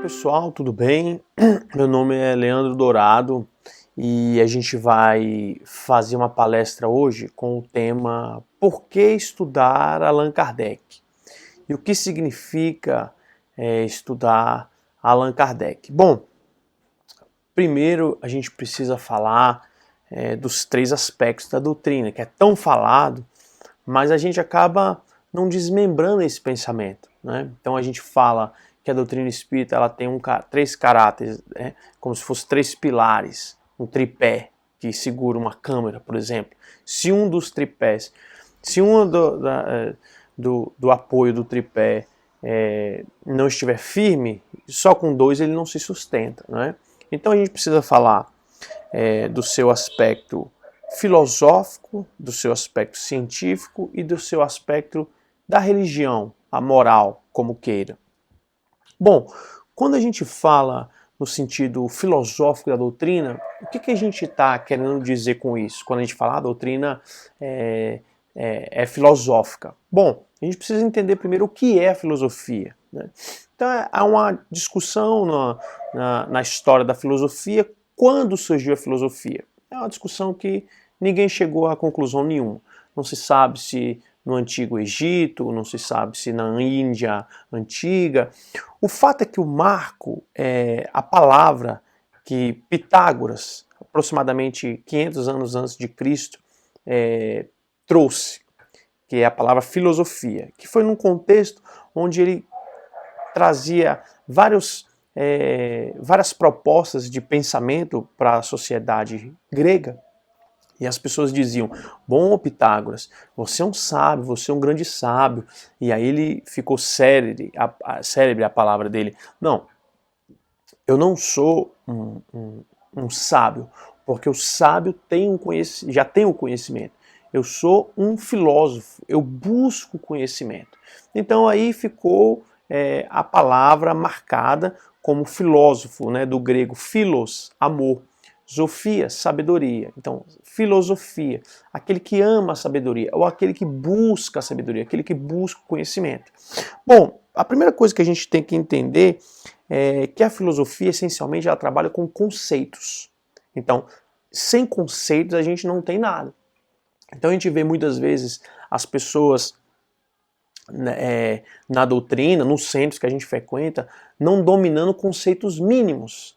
Pessoal, tudo bem? Meu nome é Leandro Dourado e a gente vai fazer uma palestra hoje com o tema Por que estudar Allan Kardec? E o que significa estudar Allan Kardec? Bom, primeiro a gente precisa falar dos três aspectos da doutrina, que é tão falado, mas a gente acaba não desmembrando esse pensamento, né? Então a gente fala que a doutrina espírita ela tem três caráteres, como se fossem três pilares, um tripé que segura uma câmera, por exemplo. Se um dos tripés, se um do apoio do tripé não estiver firme, só com dois ele não se sustenta, né? Então a gente precisa falar do seu aspecto filosófico, do seu aspecto científico e do seu aspecto da religião, a moral, como queira. Bom, quando a gente fala no sentido filosófico da doutrina, o que a gente está querendo dizer com isso? Quando a gente fala a doutrina é filosófica. Bom, a gente precisa entender primeiro o que é a filosofia, né? Então há uma discussão na história da filosofia, quando surgiu a filosofia. É uma discussão que ninguém chegou a conclusão nenhuma. Não se sabe se no Antigo Egito, não se sabe se na Índia Antiga. O fato é que o marco, a palavra que Pitágoras, aproximadamente 500 anos antes de Cristo, trouxe, que é a palavra filosofia, que foi num contexto onde ele trazia várias propostas de pensamento para a sociedade grega. E as pessoas diziam, bom, Pitágoras, você é um sábio, você é um grande sábio. E aí ele ficou célebre a palavra dele. Não, eu não sou um sábio, porque o sábio já tem o conhecimento. Eu sou um filósofo, eu busco conhecimento. Então aí ficou a palavra marcada como filósofo, né, do grego philos, amor. Sofia, sabedoria. Então, filosofia, aquele que ama a sabedoria, ou aquele que busca a sabedoria, aquele que busca o conhecimento. Bom, a primeira coisa que a gente tem que entender é que a filosofia, essencialmente, ela trabalha com conceitos. Então, sem conceitos a gente não tem nada. Então a gente vê muitas vezes as pessoas na doutrina, nos centros que a gente frequenta, não dominando conceitos mínimos.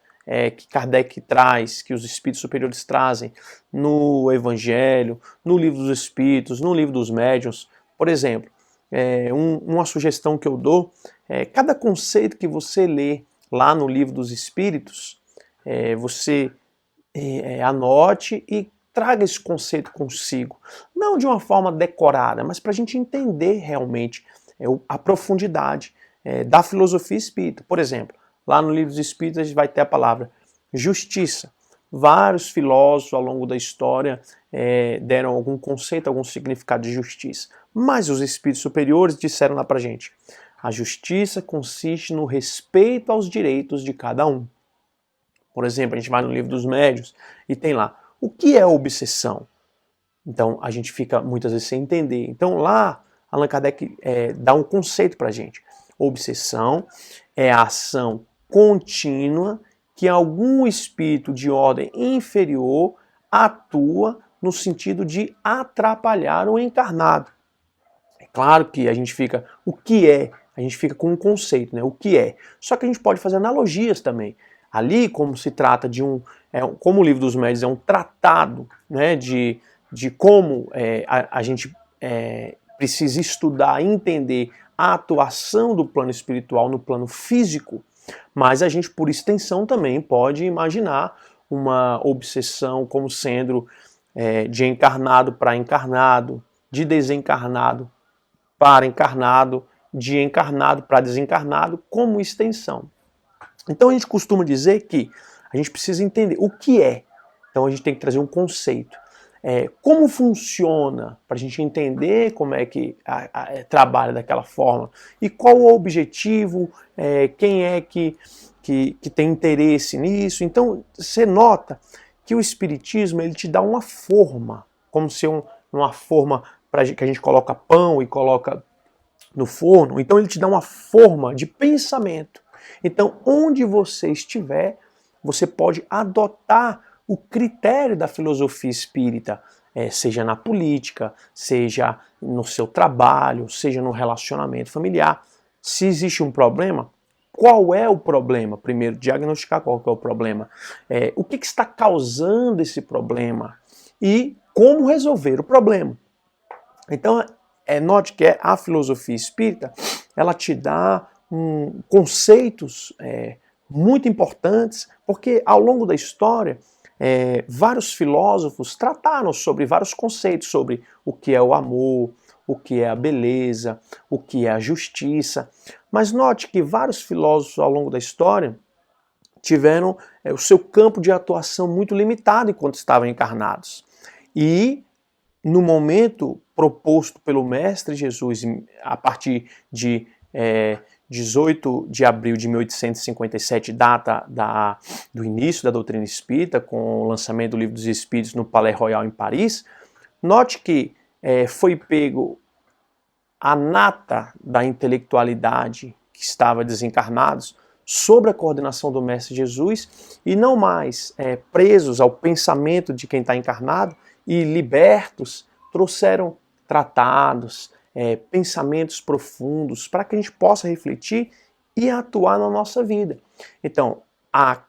Que Kardec traz, que os espíritos superiores trazem no Evangelho, no Livro dos Espíritos, no Livro dos Médiuns. Por exemplo, uma sugestão que eu dou, cada conceito que você lê lá no Livro dos Espíritos, você anote e traga esse conceito consigo. Não de uma forma decorada, mas para a gente entender realmente a profundidade da filosofia espírita. Por exemplo, lá no Livro dos Espíritos a gente vai ter a palavra justiça. Vários filósofos ao longo da história deram algum conceito, algum significado de justiça. Mas os espíritos superiores disseram lá pra gente: a justiça consiste no respeito aos direitos de cada um. Por exemplo, a gente vai no Livro dos Médiuns e tem lá, o que é obsessão? Então a gente fica muitas vezes sem entender. Então lá Allan Kardec dá um conceito pra gente. Obsessão é a ação contínua que algum espírito de ordem inferior atua no sentido de atrapalhar o encarnado. É claro que a gente fica, o que é? A gente fica com um conceito, né? O que é? Só que a gente pode fazer analogias também. Ali, como se trata de como o Livro dos Médiuns é um tratado, né, de como a gente precisa estudar e entender a atuação do plano espiritual no plano físico, mas a gente, por extensão, também pode imaginar uma obsessão como sendo de encarnado para encarnado, de desencarnado para encarnado, de encarnado para desencarnado, como extensão. Então a gente costuma dizer que a gente precisa entender o que é. Então a gente tem que trazer um conceito. Como funciona, para a gente entender como é que trabalha daquela forma e qual o objetivo, quem é que tem interesse nisso. Então você nota que o Espiritismo ele te dá uma forma, como se uma forma que a gente coloca pão e coloca no forno. Então ele te dá uma forma de pensamento. Então, onde você estiver, você pode adotar o critério da filosofia espírita, seja na política, seja no seu trabalho, seja no relacionamento familiar. Se existe um problema, qual é o problema? Primeiro, diagnosticar qual que é o problema. O que está causando esse problema? E como resolver o problema. Então, note que a filosofia espírita, ela te dá conceitos muito importantes, porque ao longo da história, vários filósofos trataram sobre vários conceitos, sobre o que é o amor, o que é a beleza, o que é a justiça. Mas note que vários filósofos ao longo da história tiveram o seu campo de atuação muito limitado enquanto estavam encarnados. E no momento proposto pelo Mestre Jesus, a partir de 18 de abril de 1857, data do início da doutrina espírita, com o lançamento do Livro dos Espíritos no Palais Royal em Paris, note que foi pego a nata da intelectualidade que estava desencarnados sob a coordenação do Mestre Jesus e não mais presos ao pensamento de quem está encarnado e libertos, trouxeram tratados, pensamentos profundos para que a gente possa refletir e atuar na nossa vida. Então, a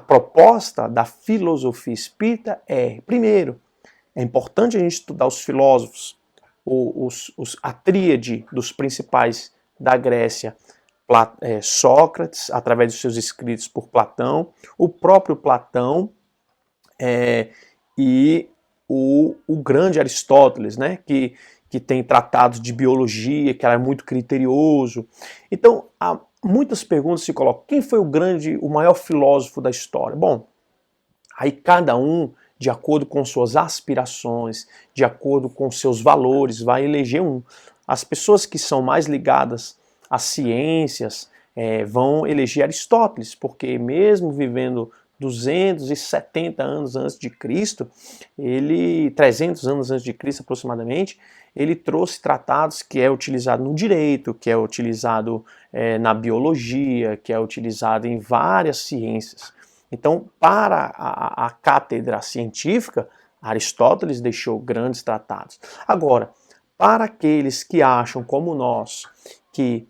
proposta da filosofia espírita primeiro, é importante a gente estudar os filósofos, a tríade dos principais da Grécia, Sócrates, através dos seus escritos por Platão, o próprio Platão e o grande Aristóteles, né, que tem tratados de biologia, que era muito criterioso. Então, há muitas perguntas se colocam. Quem foi o maior filósofo da história? Bom, aí cada um, de acordo com suas aspirações, de acordo com seus valores, vai eleger um. As pessoas que são mais ligadas às ciências vão eleger Aristóteles, porque mesmo vivendo 270 anos antes de Cristo, 300 anos antes de Cristo aproximadamente, ele trouxe tratados que é utilizado no direito, que é utilizado na biologia, que é utilizado em várias ciências. Então, para a cátedra científica, Aristóteles deixou grandes tratados. Agora, para aqueles que acham, como nós, que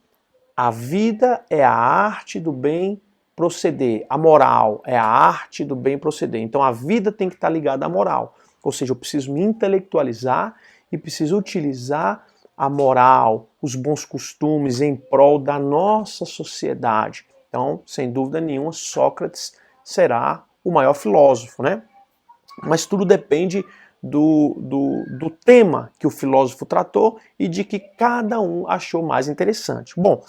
a vida é a arte do bem proceder, a moral é a arte do bem proceder. Então a vida tem que estar ligada à moral. Ou seja, eu preciso me intelectualizar e preciso utilizar a moral, os bons costumes em prol da nossa sociedade. Então, sem dúvida nenhuma, Sócrates será o maior filósofo, né? Mas tudo depende do tema que o filósofo tratou e de que cada um achou mais interessante. Bom,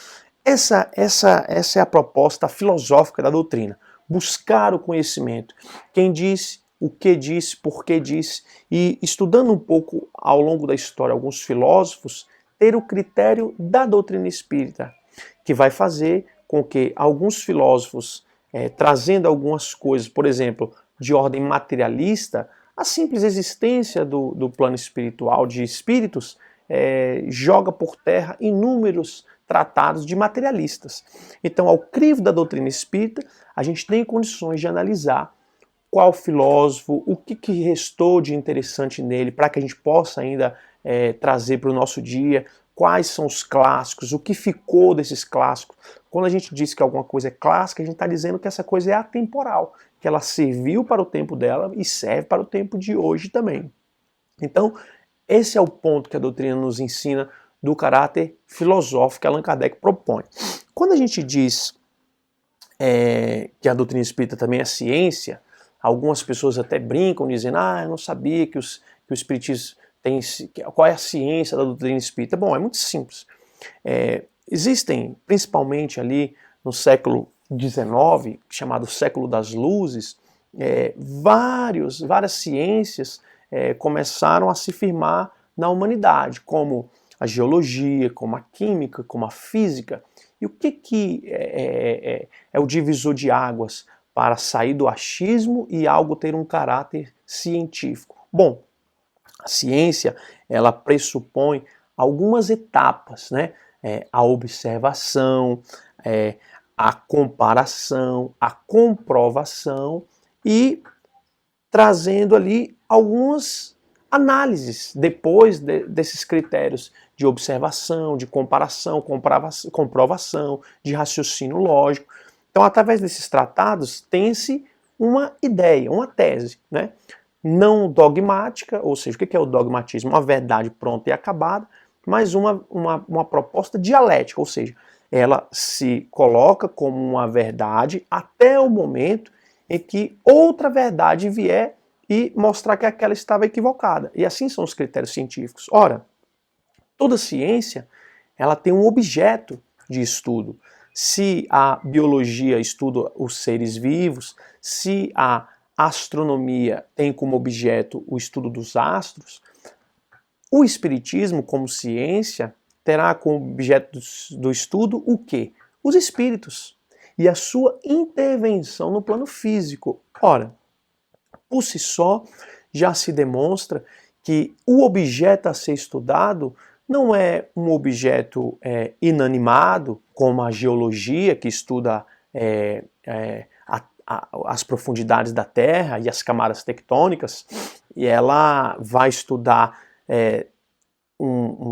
essa é a proposta filosófica da doutrina. Buscar o conhecimento. Quem disse, o que disse, por que disse. E estudando um pouco ao longo da história alguns filósofos, ter o critério da doutrina espírita, que vai fazer com que alguns filósofos, trazendo algumas coisas, por exemplo, de ordem materialista, a simples existência do plano espiritual, de espíritos, joga por terra inúmeros tratados de materialistas. Então, ao crivo da doutrina espírita, a gente tem condições de analisar qual filósofo, o que restou de interessante nele, para que a gente possa ainda trazer para o nosso dia, quais são os clássicos, o que ficou desses clássicos. Quando a gente diz que alguma coisa é clássica, a gente está dizendo que essa coisa é atemporal, que ela serviu para o tempo dela e serve para o tempo de hoje também. Então, esse é o ponto que a doutrina nos ensina do caráter filosófico que Allan Kardec propõe. Quando a gente diz que a doutrina espírita também é ciência, algumas pessoas até brincam dizendo, eu não sabia que o espiritismo tem... Qual é a ciência da doutrina espírita? Bom, é muito simples. Existem, principalmente ali no século XIX, chamado século das luzes, várias ciências começaram a se firmar na humanidade, como a geologia, como a química, como a física. E o que é o divisor de águas para sair do achismo e algo ter um caráter científico? Bom, a ciência, ela pressupõe algumas etapas, né? a observação, a comparação, a comprovação e trazendo ali algumas análises depois desses critérios de observação, de comparação, comprovação, de raciocínio lógico. Então, através desses tratados, tem-se uma ideia, uma tese, né? Não dogmática, ou seja, o que é o dogmatismo? Uma verdade pronta e acabada, mas uma proposta dialética, ou seja, ela se coloca como uma verdade até o momento em que outra verdade vier e mostrar que aquela estava equivocada. E assim são os critérios científicos. Ora, toda ciência ela tem um objeto de estudo. Se a biologia estuda os seres vivos, se a astronomia tem como objeto o estudo dos astros, o espiritismo, como ciência, terá como objeto do estudo o quê? Os espíritos e a sua intervenção no plano físico. Ora, por si só, já se demonstra que o objeto a ser estudado não é um objeto inanimado, como a geologia, que estuda as profundidades da Terra e as camadas tectônicas, e ela vai estudar,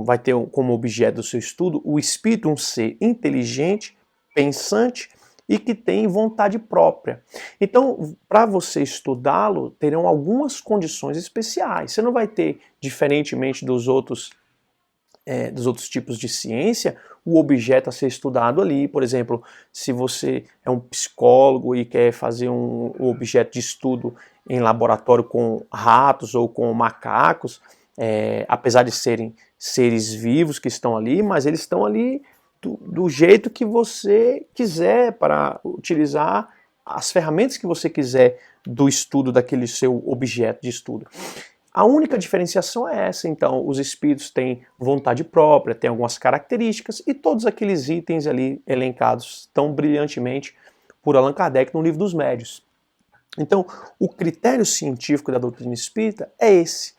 vai ter como objeto do seu estudo o espírito, um ser inteligente, pensante e que tem vontade própria. Então, para você estudá-lo, terão algumas condições especiais. Você não vai ter, diferentemente dos outros tipos de ciência, o objeto a ser estudado ali. Por exemplo, se você é um psicólogo e quer fazer um objeto de estudo em laboratório com ratos ou com macacos, apesar de serem seres vivos que estão ali, mas eles estão ali do jeito que você quiser, para utilizar as ferramentas que você quiser do estudo daquele seu objeto de estudo. A única diferenciação é essa, então, os espíritos têm vontade própria, têm algumas características e todos aqueles itens ali elencados tão brilhantemente por Allan Kardec no Livro dos Médiuns. Então, o critério científico da doutrina espírita é esse.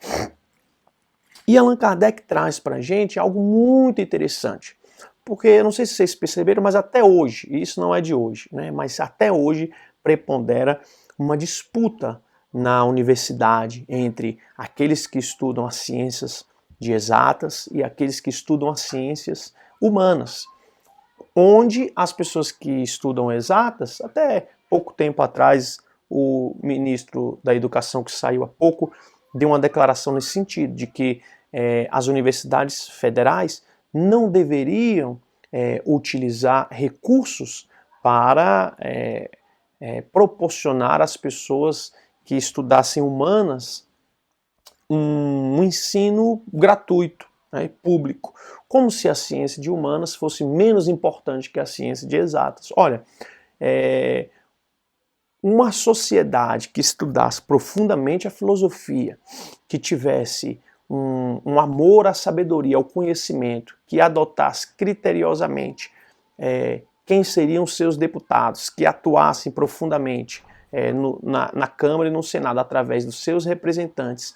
E Allan Kardec traz para a gente algo muito interessante, porque, eu não sei se vocês perceberam, mas até hoje, e isso não é de hoje, né, mas até hoje prepondera uma disputa na universidade entre aqueles que estudam as ciências de exatas e aqueles que estudam as ciências humanas, onde as pessoas que estudam exatas, até pouco tempo atrás, o ministro da Educação, que saiu há pouco, deu uma declaração nesse sentido, de que as universidades federais não deveriam utilizar recursos para proporcionar às pessoas que estudassem humanas um ensino gratuito, né, público, como se a ciência de humanas fosse menos importante que a ciência de exatas. Olha, uma sociedade que estudasse profundamente a filosofia, que tivesse um amor à sabedoria, ao conhecimento, que adotasse criteriosamente quem seriam seus deputados, que atuassem profundamente na Câmara e no Senado através dos seus representantes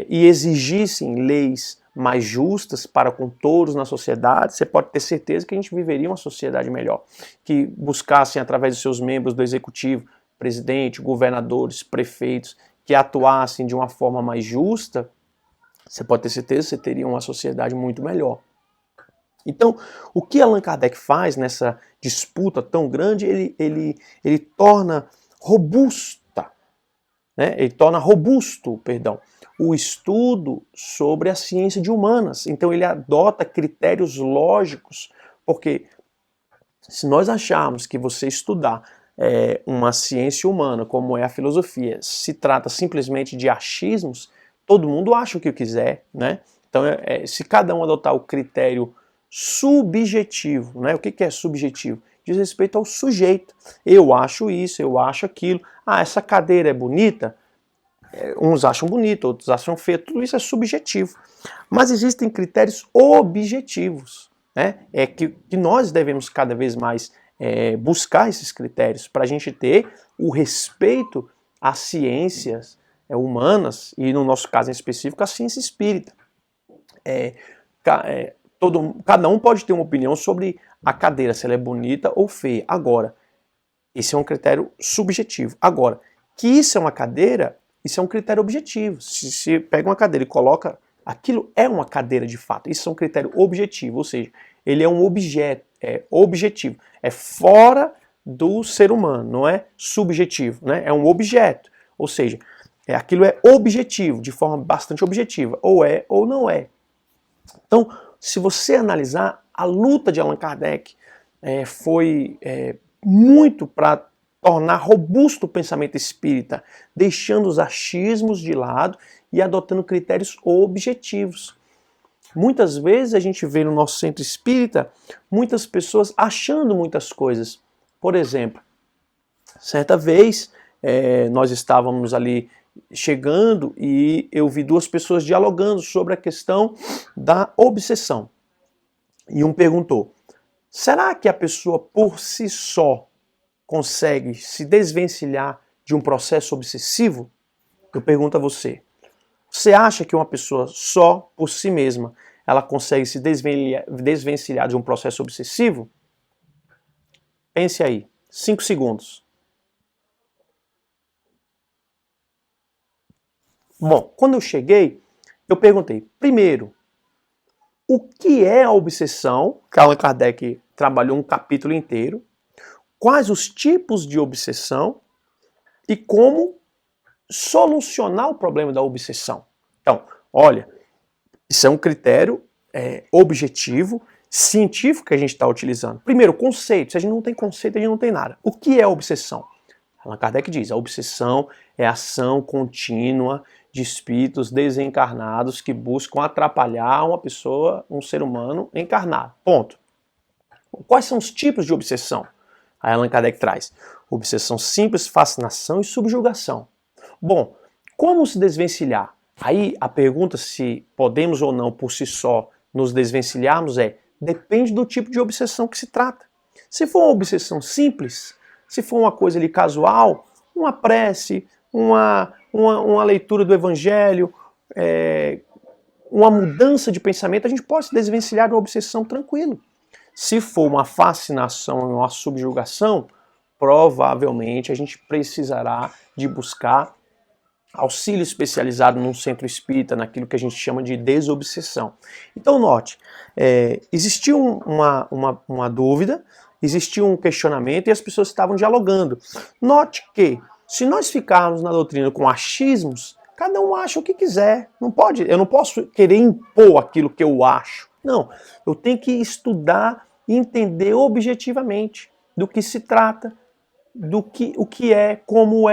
e exigissem leis mais justas para com todos na sociedade, você pode ter certeza que a gente viveria uma sociedade melhor, que buscassem através dos seus membros do executivo, presidente, governadores, prefeitos, que atuassem de uma forma mais justa, você pode ter certeza que você teria uma sociedade muito melhor. Então, o que Allan Kardec faz nessa disputa tão grande, ele torna robusta, né? Ele torna robusto, perdão, o estudo sobre a ciência de humanas. Então ele adota critérios lógicos, porque se nós acharmos que você estudar uma ciência humana, como é a filosofia, se trata simplesmente de achismos, todo mundo acha o que quiser, né? Então, se cada um adotar o critério subjetivo, né? O que é subjetivo? Diz respeito ao sujeito. Eu acho isso, eu acho aquilo. Ah, essa cadeira é bonita? Uns acham bonito, outros acham feio. Tudo isso é subjetivo. Mas existem critérios objetivos, né? Que nós devemos cada vez mais buscar esses critérios para a gente ter o respeito às ciências humanas e, no nosso caso em específico, à ciência espírita. Cada um pode ter uma opinião sobre a cadeira, se ela é bonita ou feia. Agora, esse é um critério subjetivo. Agora, que isso é uma cadeira, isso é um critério objetivo. Se pega uma cadeira e coloca, aquilo é uma cadeira de fato. Isso é um critério objetivo, ou seja, ele é um objeto, é objetivo. É fora do ser humano, não é subjetivo, né? É um objeto. Ou seja, aquilo é objetivo, de forma bastante objetiva. Ou é ou não é. Então, se você analisar, a luta de Allan Kardec foi muito para tornar robusto o pensamento espírita, deixando os achismos de lado e adotando critérios objetivos. Muitas vezes a gente vê no nosso centro espírita muitas pessoas achando muitas coisas. Por exemplo, certa vez nós estávamos ali chegando e eu vi duas pessoas dialogando sobre a questão da obsessão. E um perguntou: será que a pessoa por si só consegue se desvencilhar de um processo obsessivo? Eu pergunto a você. Você acha que uma pessoa só por si mesma ela consegue se desvencilhar de um processo obsessivo? Pense aí. 5 segundos. Bom, quando eu cheguei, eu perguntei, primeiro, o que é a obsessão? Que Allan Kardec trabalhou um capítulo inteiro. Quais os tipos de obsessão e como solucionar o problema da obsessão. Então, olha, isso é um critério objetivo, científico que a gente está utilizando. Primeiro, conceito. Se a gente não tem conceito, a gente não tem nada. O que é obsessão? Allan Kardec diz, a obsessão é a ação contínua de espíritos desencarnados que buscam atrapalhar uma pessoa, um ser humano encarnado. Ponto. Quais são os tipos de obsessão? Aí Allan Kardec traz obsessão simples, fascinação e subjugação. Bom, como se desvencilhar? Aí a pergunta se podemos ou não por si só nos desvencilharmos depende do tipo de obsessão que se trata. Se for uma obsessão simples, se for uma coisa ali casual, uma prece, uma leitura do Evangelho, uma mudança de pensamento, a gente pode se desvencilhar de uma obsessão tranquilo. Se for uma fascinação e uma subjugação, provavelmente a gente precisará de buscar auxílio especializado num centro espírita, naquilo que a gente chama de desobsessão. Então note, existiu uma dúvida, existiu um questionamento e as pessoas estavam dialogando. Note que, se nós ficarmos na doutrina com achismos, cada um acha o que quiser. Eu não posso querer impor aquilo que eu acho. Não, eu tenho que estudar e entender objetivamente do que se trata, o que é, como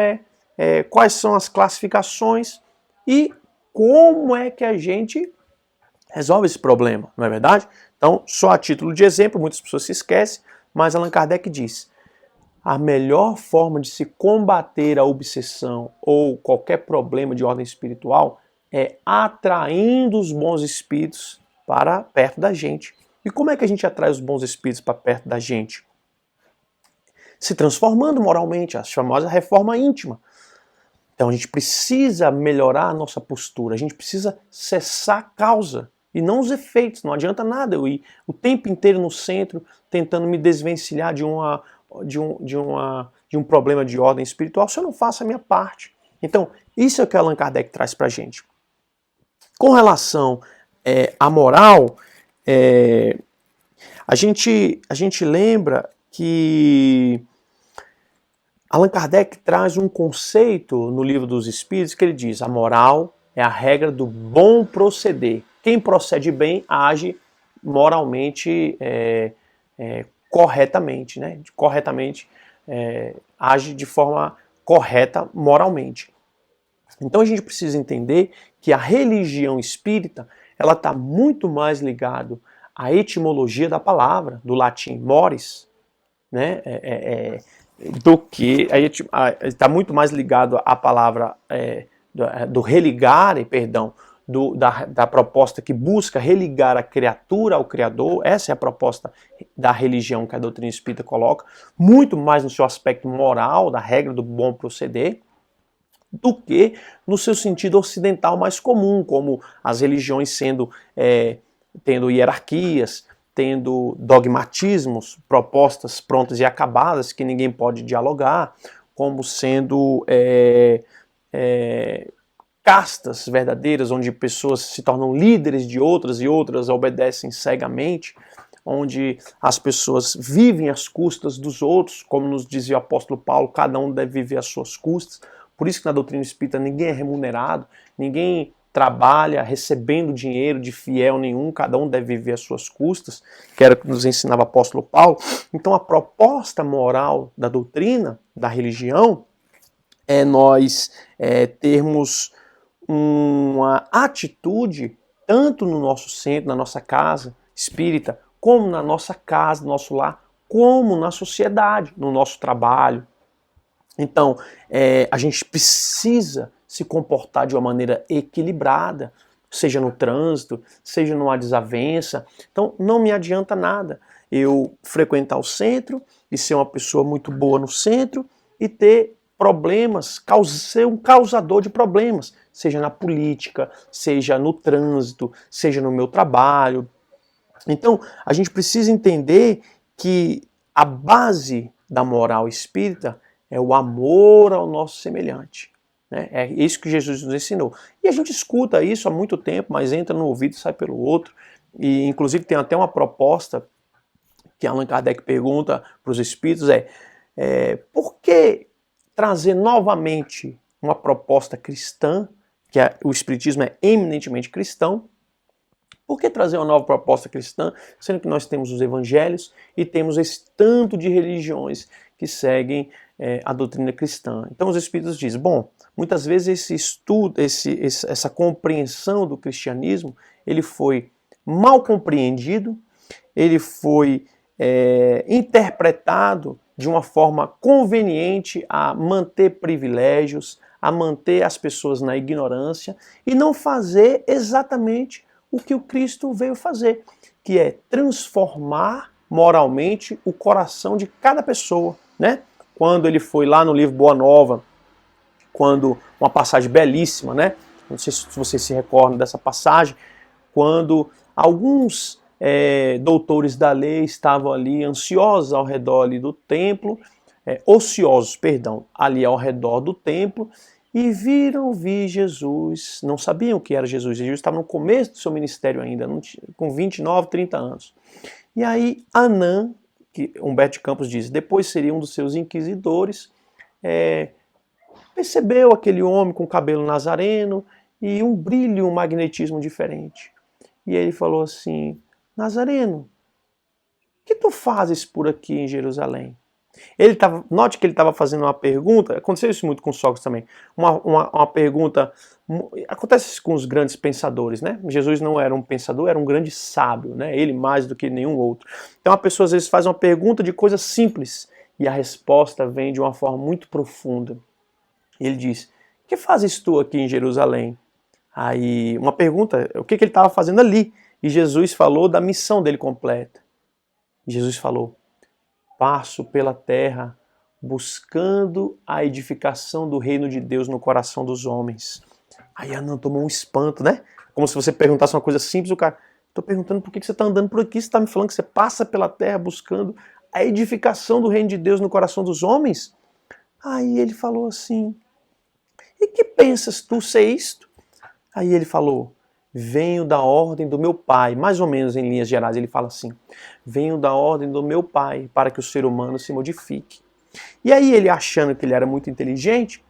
quais são as classificações e como é que a gente resolve esse problema, não é verdade? Então, só a título de exemplo, muitas pessoas se esquecem, mas Allan Kardec diz: a melhor forma de se combater a obsessão ou qualquer problema de ordem espiritual é atraindo os bons espíritos para perto da gente. E como é que a gente atrai os bons espíritos para perto da gente? Se transformando moralmente, a famosa reforma íntima. Então a gente precisa melhorar a nossa postura, a gente precisa cessar a causa e não os efeitos. Não adianta nada eu ir o tempo inteiro no centro tentando me desvencilhar de um problema de ordem espiritual se eu não faço a minha parte. Então, isso é o que Allan Kardec traz para a gente. Com relação à moral, a gente lembra que Allan Kardec traz um conceito no Livro dos Espíritos que ele diz: a moral é a regra do bom proceder. Quem procede bem age moralmente corretamente, né? Age de forma correta moralmente. Então a gente precisa entender que a religião espírita ela está muito mais ligada à etimologia da palavra, do latim mores, né? Do que está muito mais ligado à palavra do religare, perdão, da proposta que busca religar a criatura ao Criador. Essa é a proposta da religião que a doutrina espírita coloca, muito mais no seu aspecto moral, da regra do bom proceder, do que no seu sentido ocidental mais comum, como as religiões sendo tendo hierarquias, tendo dogmatismos, propostas prontas e acabadas que ninguém pode dialogar, como sendo castas verdadeiras, onde pessoas se tornam líderes de outras e outras obedecem cegamente, onde as pessoas vivem às custas dos outros, como nos dizia o apóstolo Paulo, cada um deve viver às suas custas. Por isso que na doutrina espírita ninguém é remunerado, ninguém trabalha recebendo dinheiro de fiel nenhum, cada um deve viver às suas custas, que era o que nos ensinava o apóstolo Paulo. Então a proposta moral da doutrina, da religião, é nós termos uma atitude, tanto no nosso centro, na nossa casa espírita, como na nossa casa, no nosso lar, como na sociedade, no nosso trabalho. Então, a gente precisa se comportar de uma maneira equilibrada, seja no trânsito, seja numa desavença. Então, não me adianta nada eu frequentar o centro e ser uma pessoa muito boa no centro e ter problemas, ser um causador de problemas, seja na política, seja no trânsito, seja no meu trabalho. Então, a gente precisa entender que a base da moral espírita é o amor ao nosso semelhante. Né? É isso que Jesus nos ensinou. E a gente escuta isso há muito tempo, mas entra no ouvido e sai pelo outro. E, inclusive, tem até uma proposta que Allan Kardec pergunta para os espíritos, por que trazer novamente uma proposta cristã, que o espiritismo é eminentemente cristão? Por que trazer uma nova proposta cristã, sendo que nós temos os evangelhos e temos esse tanto de religiões que seguem a doutrina cristã? Então os espíritos dizem, bom, muitas vezes esse estudo, essa compreensão do cristianismo, ele foi mal compreendido, ele foi interpretado de uma forma conveniente a manter privilégios, a manter as pessoas na ignorância e não fazer exatamente o que o Cristo veio fazer, que é transformar moralmente o coração de cada pessoa, né? Quando ele foi lá no livro Boa Nova, quando uma passagem belíssima, né? Não sei se vocês se recordam dessa passagem, quando alguns doutores da lei estavam ali ansiosos ao redor ali do templo, ociosos, perdão, ali ao redor do templo, e viram vir Jesus, não sabiam o que era Jesus, Jesus estava no começo do seu ministério ainda, com 29, 30 anos. E aí Anã, que Humberto de Campos diz, depois seria um dos seus inquisidores, percebeu aquele homem com cabelo nazareno e um brilho, um magnetismo diferente. E ele falou assim, Nazareno, o que tu fazes por aqui em Jerusalém? Note que ele estava fazendo uma pergunta, aconteceu isso muito com Sócrates também, uma pergunta, acontece isso com os grandes pensadores, né? Jesus não era um pensador, era um grande sábio, né? Ele mais do que nenhum outro. Então a pessoa às vezes faz uma pergunta de coisa simples e a resposta vem de uma forma muito profunda. Ele diz, que fazes tu aqui em Jerusalém? Aí uma pergunta, o que ele estava fazendo ali? E Jesus falou da missão dele completa. Jesus falou, passo pela terra buscando a edificação do reino de Deus no coração dos homens. Aí Anã tomou um espanto, né? Como se você perguntasse uma coisa simples, o cara, estou perguntando por que você está andando por aqui, você está me falando que você passa pela terra buscando a edificação do reino de Deus no coração dos homens? Aí ele falou assim, e que pensas tu ser isto? Aí ele falou, venho da ordem do meu Pai, mais ou menos em linhas gerais ele fala assim, venho da ordem do meu Pai para que o ser humano se modifique. E aí ele, achando que ele era muito inteligente,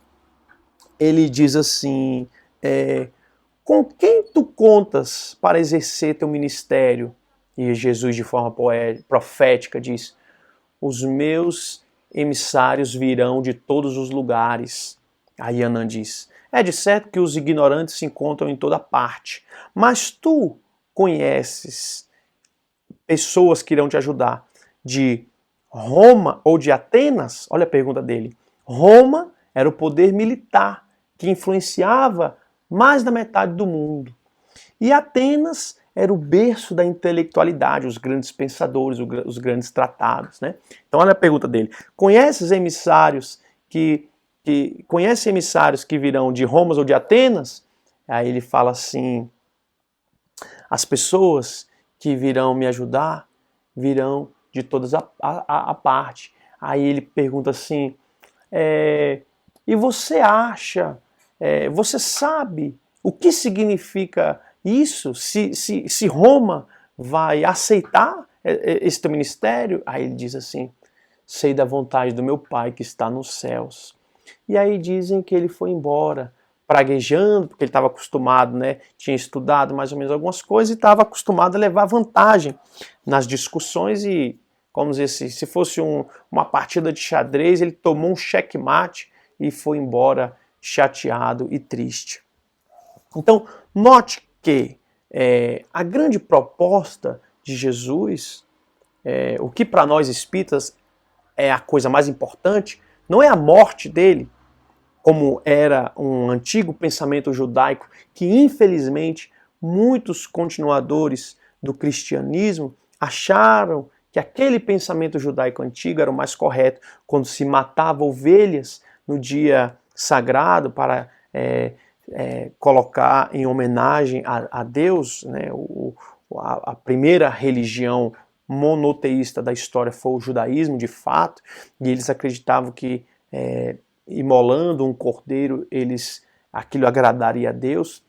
ele diz assim, com quem tu contas para exercer teu ministério? E Jesus de forma profética diz, os meus emissários virão de todos os lugares. Aí Anã diz, é de certo que os ignorantes se encontram em toda parte, mas tu conheces pessoas que irão te ajudar de Roma ou de Atenas? Olha a pergunta dele. Roma era o poder militar que influenciava mais da metade do mundo. E Atenas era o berço da intelectualidade, os grandes pensadores, os grandes tratados, né? Então olha a pergunta dele. Conheces emissários que virão de Roma ou de Atenas? Aí ele fala assim, as pessoas que virão me ajudar, virão de todas a parte. Aí ele pergunta assim, e você acha, você sabe o que significa isso? Se Roma vai aceitar esse teu ministério? Aí ele diz assim, sei da vontade do meu Pai que está nos céus. E aí dizem que ele foi embora, praguejando, porque ele estava acostumado, né? Tinha estudado mais ou menos algumas coisas e estava acostumado a levar vantagem nas discussões e, como dizer assim, se fosse uma partida de xadrez, ele tomou um checkmate e foi embora chateado e triste. Então, note que a grande proposta de Jesus, o que para nós espíritas é a coisa mais importante, não é a morte dele, como era um antigo pensamento judaico que, infelizmente, muitos continuadores do cristianismo acharam que aquele pensamento judaico antigo era o mais correto, quando se matava ovelhas no dia sagrado para colocar em homenagem a Deus, né, a primeira religião monoteísta da história foi o judaísmo, de fato, e eles acreditavam que imolando um cordeiro, aquilo agradaria a Deus,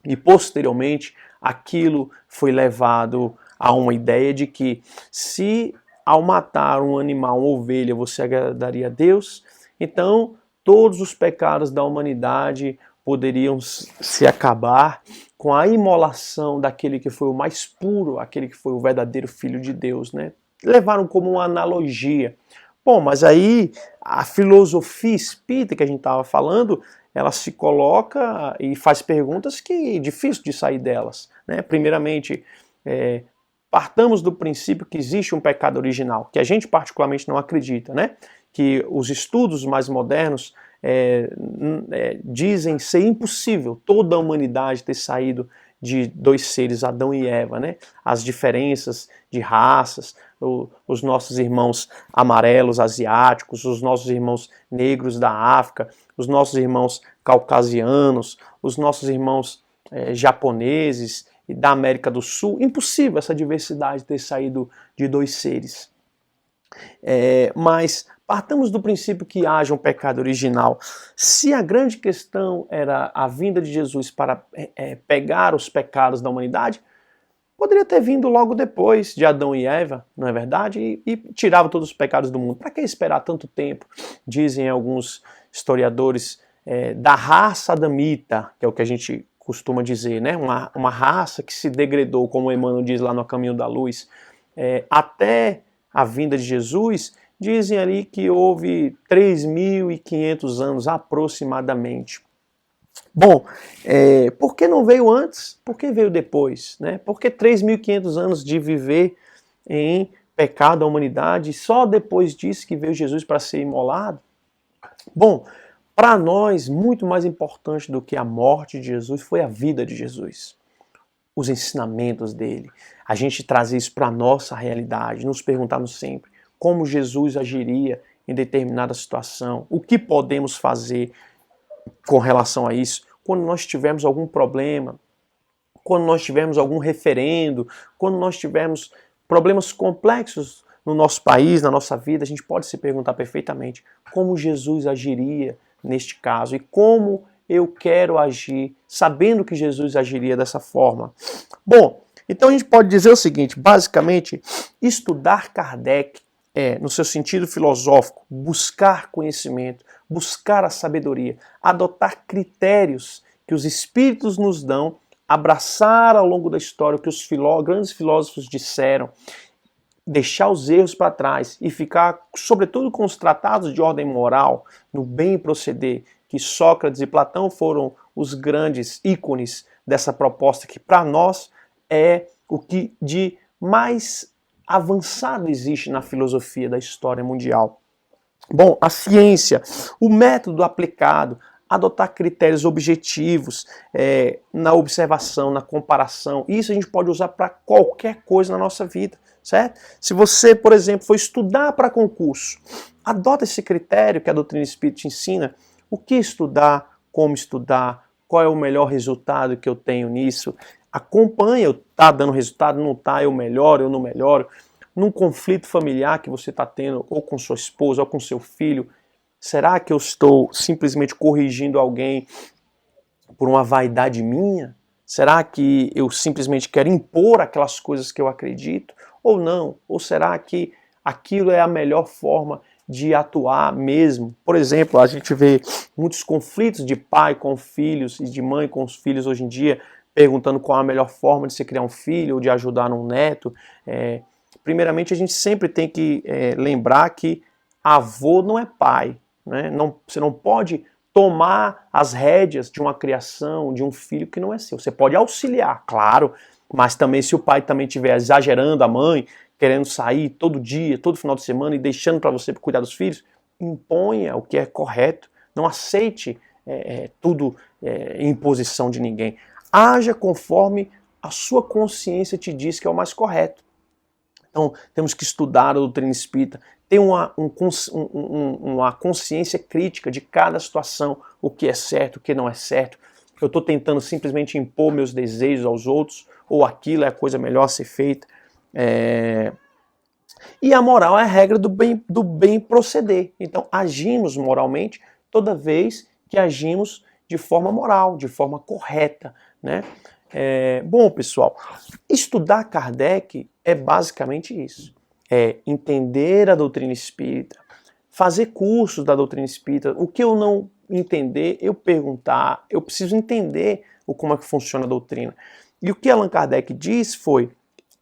e posteriormente aquilo foi levado a uma ideia de que se ao matar um animal, uma ovelha, você agradaria a Deus, então todos os pecados da humanidade poderiam se acabar com a imolação daquele que foi o mais puro, aquele que foi o verdadeiro Filho de Deus, né? Levaram como uma analogia. Bom, mas aí a filosofia espírita que a gente estava falando, ela se coloca e faz perguntas que é difícil de sair delas, né? Primeiramente, partamos do princípio que existe um pecado original, que a gente particularmente não acredita, né? Que os estudos mais modernos dizem ser impossível toda a humanidade ter saído de dois seres, Adão e Eva, né? As diferenças de raças, os nossos irmãos amarelos asiáticos, os nossos irmãos negros da África, os nossos irmãos caucasianos, os nossos irmãos japoneses e da América do Sul. Impossível essa diversidade ter saído de dois seres. Mas partamos do princípio que haja um pecado original. Se a grande questão era a vinda de Jesus para pegar os pecados da humanidade, poderia ter vindo logo depois de Adão e Eva, não é verdade? E tirava todos os pecados do mundo. Para que esperar tanto tempo? Dizem alguns historiadores da raça adamita, que é o que a gente costuma dizer, né? Uma raça que se degradou, como Emmanuel diz lá no Caminho da Luz, até a vinda de Jesus. Dizem ali que houve 3.500 anos aproximadamente. Bom, por que não veio antes? Por que veio depois? Né? Por que 3.500 anos de viver em pecado a humanidade e só depois disso que veio Jesus para ser imolado? Bom, para nós, muito mais importante do que a morte de Jesus foi a vida de Jesus. Os ensinamentos dele. A gente trazer isso para a nossa realidade, nos perguntarmos sempre como Jesus agiria em determinada situação, o que podemos fazer com relação a isso, quando nós tivermos algum problema, quando nós tivermos algum referendo, quando nós tivermos problemas complexos no nosso país, na nossa vida, a gente pode se perguntar perfeitamente como Jesus agiria neste caso e como eu quero agir, sabendo que Jesus agiria dessa forma. Bom, então a gente pode dizer o seguinte, basicamente, estudar Kardec no seu sentido filosófico, buscar conhecimento, buscar a sabedoria, adotar critérios que os espíritos nos dão, abraçar ao longo da história o que os grandes filósofos disseram, deixar os erros para trás e ficar, sobretudo, com os tratados de ordem moral, no bem proceder, que Sócrates e Platão foram os grandes ícones dessa proposta que, para nós, é o que de mais avançado existe na filosofia da história mundial. Bom, a ciência, o método aplicado, adotar critérios objetivos na observação, na comparação, isso a gente pode usar para qualquer coisa na nossa vida, certo? Se você, por exemplo, for estudar para concurso, adota esse critério que a doutrina espírita te ensina, o que estudar, como estudar, qual é o melhor resultado que eu tenho nisso, Acompanha, tá dando resultado, não tá, eu melhoro, eu não melhoro. Num conflito familiar que você está tendo, ou com sua esposa, ou com seu filho, será que eu estou simplesmente corrigindo alguém por uma vaidade minha? Será que eu simplesmente quero impor aquelas coisas que eu acredito? Ou não? Ou será que aquilo é a melhor forma de atuar mesmo? Por exemplo, a gente vê muitos conflitos de pai com filhos e de mãe com os filhos hoje em dia, perguntando qual a melhor forma de se criar um filho ou de ajudar um neto. Primeiramente, a gente sempre tem que lembrar que avô não é pai. Né? Você não pode tomar as rédeas de uma criação, de um filho que não é seu. Você pode auxiliar, claro, mas também se o pai também estiver exagerando, a mãe, querendo sair todo dia, todo final de semana e deixando para você cuidar dos filhos, imponha o que é correto. Não aceite tudo imposição de ninguém. Haja conforme a sua consciência te diz que é o mais correto. Então, temos que estudar a doutrina espírita, ter uma consciência crítica de cada situação, o que é certo, o que não é certo. Eu estou tentando simplesmente impor meus desejos aos outros, ou aquilo é a coisa melhor a ser feita. E a moral é a regra do bem proceder. Então, agimos moralmente toda vez que agimos de forma moral, de forma correta, né? Bom, pessoal, estudar Kardec é basicamente isso. É entender a doutrina espírita, fazer cursos da doutrina espírita. O que eu não entender, eu perguntar, eu preciso entender como é que funciona a doutrina. E o que Allan Kardec diz foi,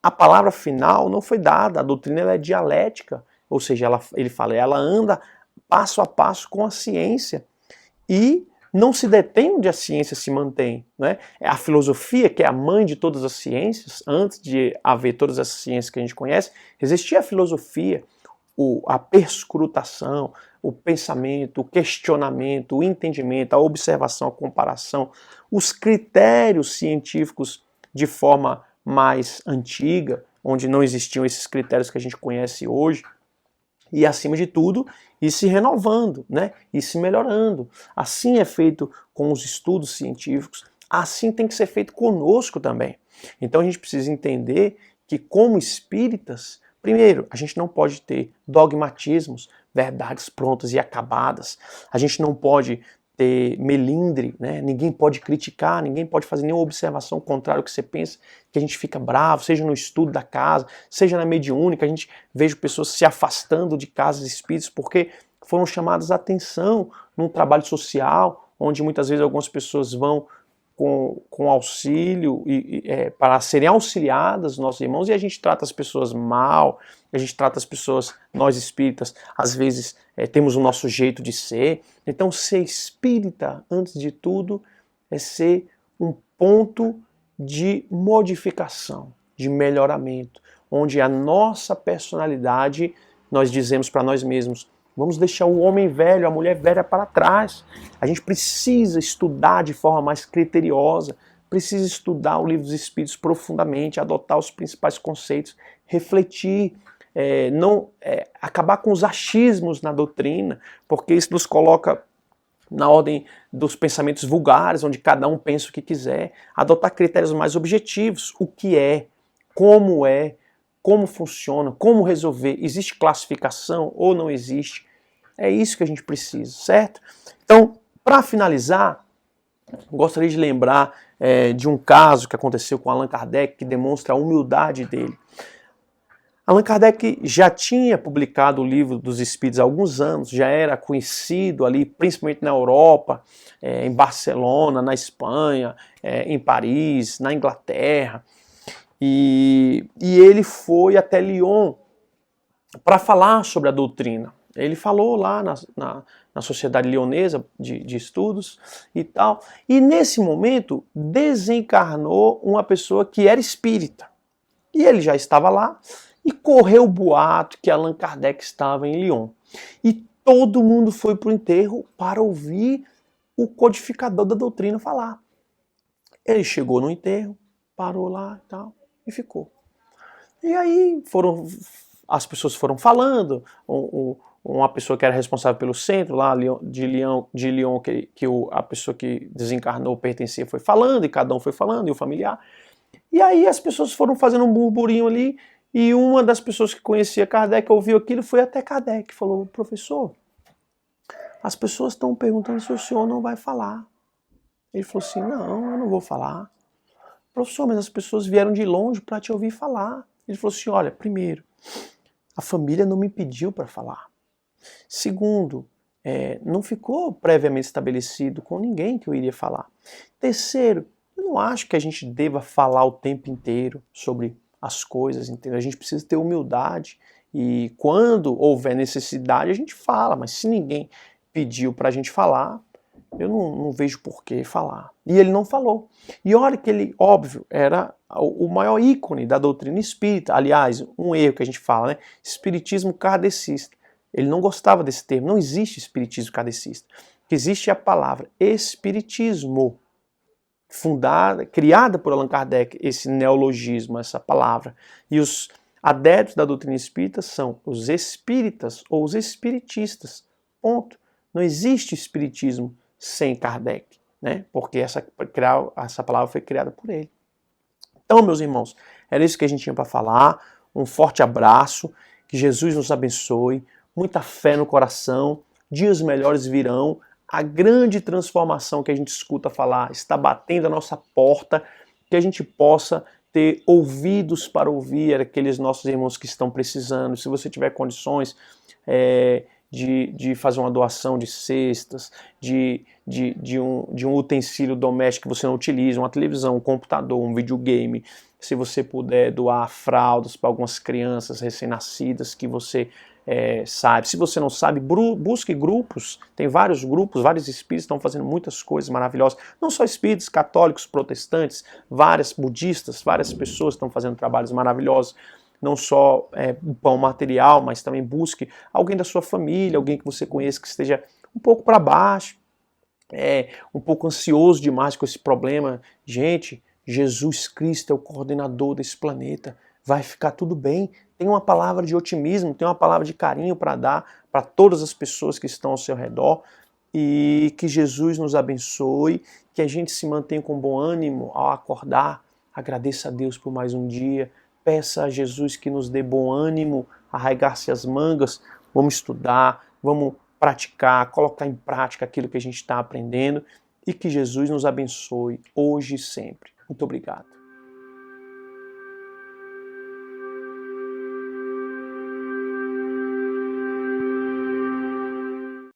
a palavra final não foi dada, a doutrina ela é dialética, ou seja, ele fala, ela anda passo a passo com a ciência e não se detém onde a ciência se mantém. Né? A filosofia, que é a mãe de todas as ciências, antes de haver todas as ciências que a gente conhece, existia a filosofia, a perscrutação, o pensamento, o questionamento, o entendimento, a observação, a comparação, os critérios científicos de forma mais antiga, onde não existiam esses critérios que a gente conhece hoje, e acima de tudo, ir se renovando, né? Ir se melhorando. Assim é feito com os estudos científicos, assim tem que ser feito conosco também. Então a gente precisa entender que como espíritas, primeiro, a gente não pode ter dogmatismos, verdades prontas e acabadas. A gente não pode ter melindre, né? Ninguém pode criticar, ninguém pode fazer nenhuma observação contrária ao que você pensa, que a gente fica bravo, seja no estudo da casa, seja na mediúnica, a gente veja pessoas se afastando de casas espíritas porque foram chamadas a atenção num trabalho social, onde muitas vezes algumas pessoas vão com auxílio para serem auxiliadas, nossos irmãos, e a gente trata as pessoas mal, a gente trata as pessoas, nós espíritas, às vezes temos o nosso jeito de ser. Então ser espírita, antes de tudo, é ser um ponto de modificação, de melhoramento, onde a nossa personalidade, nós dizemos para nós mesmos, vamos deixar o homem velho, a mulher velha para trás. A gente precisa estudar de forma mais criteriosa, precisa estudar o Livro dos Espíritos profundamente, adotar os principais conceitos, refletir, acabar com os achismos na doutrina, porque isso nos coloca na ordem dos pensamentos vulgares, onde cada um pensa o que quiser, adotar critérios mais objetivos, o que é, como funciona, como resolver, existe classificação ou não existe, é isso que a gente precisa, certo? Então, para finalizar, gostaria de lembrar de um caso que aconteceu com Allan Kardec, que demonstra a humildade dele. Allan Kardec já tinha publicado o Livro dos Espíritos há alguns anos, já era conhecido ali, principalmente na Europa, em Barcelona, na Espanha, em Paris, na Inglaterra. E ele foi até Lyon para falar sobre a doutrina. Ele falou lá na Sociedade Lyonesa de Estudos e tal. E nesse momento desencarnou uma pessoa que era espírita. E ele já estava lá e correu o boato que Allan Kardec estava em Lyon. E todo mundo foi para o enterro para ouvir o codificador da doutrina falar. Ele chegou no enterro, parou lá e tal, e ficou. E aí as pessoas foram falando, uma pessoa que era responsável pelo centro lá de Lyon, que a pessoa que desencarnou pertencia foi falando, e cada um foi falando, e o familiar. E aí as pessoas foram fazendo um burburinho ali, e uma das pessoas que conhecia Kardec ouviu aquilo, foi até Kardec, falou: professor, as pessoas estão perguntando se o senhor não vai falar. Ele falou assim: não, eu não vou falar. Professor, mas as pessoas vieram de longe para te ouvir falar. Ele falou assim: olha, primeiro, a família não me pediu para falar. Segundo, não ficou previamente estabelecido com ninguém que eu iria falar. Terceiro, eu não acho que a gente deva falar o tempo inteiro sobre as coisas, entendeu? A gente precisa ter humildade e quando houver necessidade a gente fala, mas se ninguém pediu para a gente falar, eu não vejo por que falar. E ele não falou. E olha que ele, óbvio, era o maior ícone da doutrina espírita. Aliás, um erro que a gente fala, né? Espiritismo kardecista. Ele não gostava desse termo. Não existe espiritismo kardecista. O que existe é a palavra espiritismo, criada por Allan Kardec, esse neologismo, essa palavra. E os adeptos da doutrina espírita são os espíritas ou os espiritistas. Ponto. Não existe espiritismo sem Kardec, né? Porque essa palavra foi criada por ele. Então, meus irmãos, era isso que a gente tinha para falar. Um forte abraço, que Jesus nos abençoe, muita fé no coração, dias melhores virão, a grande transformação que a gente escuta falar está batendo a nossa porta, que a gente possa ter ouvidos para ouvir aqueles nossos irmãos que estão precisando. Se você tiver condições de fazer uma doação de cestas, de um utensílio doméstico que você não utiliza, uma televisão, um computador, um videogame, se você puder doar fraldas para algumas crianças recém-nascidas que você sabe. Se você não sabe, busque grupos, tem vários grupos, vários espíritos estão fazendo muitas coisas maravilhosas, não só espíritos, católicos, protestantes, várias budistas, várias pessoas estão fazendo trabalhos maravilhosos, não só o pão material, mas também busque alguém da sua família, alguém que você conheça que esteja um pouco para baixo, um pouco ansioso demais com esse problema. Gente, Jesus Cristo é o coordenador desse planeta, vai ficar tudo bem. Tem uma palavra de otimismo, tem uma palavra de carinho para dar para todas as pessoas que estão ao seu redor, e que Jesus nos abençoe, que a gente se mantenha com bom ânimo ao acordar, agradeça a Deus por mais um dia, peça a Jesus que nos dê bom ânimo, arraigar-se as mangas, vamos estudar, vamos praticar, colocar em prática aquilo que a gente está aprendendo, e que Jesus nos abençoe hoje e sempre. Muito obrigado.